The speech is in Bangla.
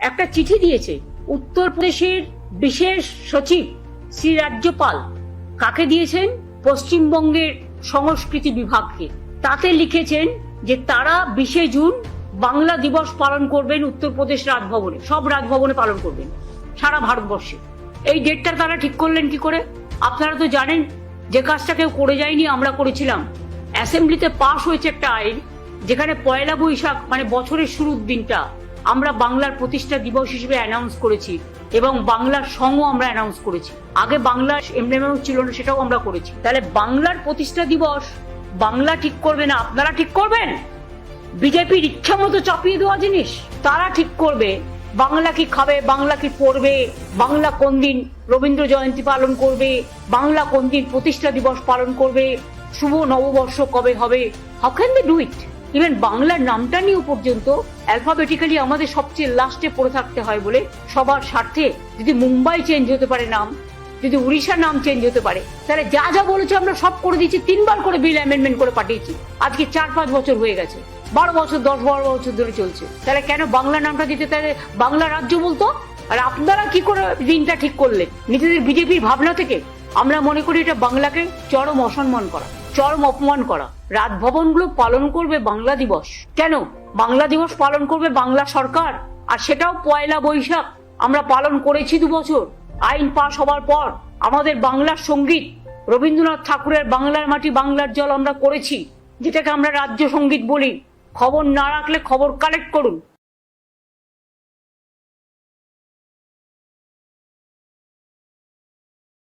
একটা চিঠি দিয়েছে উত্তরপ্রদেশের বিশেষ সচিব শ্রী রাজ্যপাল। কাকে দিয়েছেন? পশ্চিমবঙ্গের সংস্কৃতি বিভাগকে। তাতে লিখেছেন যে তারা 20শে জুন বাংলা দিবস পালন করবেন উত্তরপ্রদেশ রাজভবনে, সব রাজভবনে পালন করবেন সারা ভারতবর্ষে। এই ডেটটা তারা ঠিক করলেন কি করে? আপনারা তো জানেন যে কাজটা কেউ করে যায়নি, আমরা করেছিলাম। অ্যাসেম্বলিতে পাশ হয়েছে একটা আইন যেখানে 1 বৈশাখ মানে বছরের শুরুর দিনটা আমরা বাংলার প্রতিষ্ঠা দিবস হিসেবে অ্যানাউন্স করেছি এবং বাংলার সঙ্গও আমরা অ্যানাউন্স করেছি। আগে বাংলার এমব্লেমও ছিল না, সেটাও আমরা করেছি। তাহলে বাংলার প্রতিষ্ঠা দিবস বাংলা ঠিক করবে না, আপনারা ঠিক করবেন? বিজেপির ইচ্ছা মতো চাপিয়ে দেওয়া জিনিস তারা ঠিক করবে। বাংলা কি খাবে, বাংলা কি পড়বে, বাংলা কোন দিন রবীন্দ্র জয়ন্তী পালন করবে, বাংলা কোন দিন প্রতিষ্ঠা দিবস পালন করবে, শুভ নববর্ষ কবে হবে, how can they do it? Even বাংলার নামটা নিয়েও পর্যন্ত অ্যালফাবেটিক্যালি আমাদের সবচেয়ে লাস্টে পড়ে থাকতে হয় বলে সবার স্বার্থে যদি মুম্বাই চেঞ্জ হতে পারে নাম, যদি উড়িষ্যার নাম চেঞ্জ হতে পারে, তাহলে যা যা বলেছে আমরা সব করে দিচ্ছি। 3বার করে বিল অ্যামেন্ডমেন্ট করে পাঠিয়েছি। আজকে 4-5 বছর হয়ে গেছে, 12 বছর 10-12 বছর ধরে চলছে। তাহলে কেন বাংলা নামটা দিতে, তাহলে বাংলা রাজ্য বলতো। আর আপনারা কি করে দিনটা ঠিক করলেন? নিজেদের বিজেপির ভাবনা থেকে। আমরা মনে করি এটা বাংলাকে চরম অসম্মান করা, চরম অপমান করা। রাজভবনগুলো পালন করবে বাংলা দিবস কেন? বাংলা দিবস পালন করবে বাংলা সরকার, আর সেটাও 1 বৈশাখ। আমরা পালন করেছি 2 বছর। আইন পাশ হবার পর আমাদের বাংলার সঙ্গীত রবীন্দ্রনাথ ঠাকুরের বাংলার মাটি বাংলার জল আমরা করেছি, যেটাকে আমরা রাজ্য সঙ্গীত বলি। খবর না রাখলে খবর কালেক্ট করুন।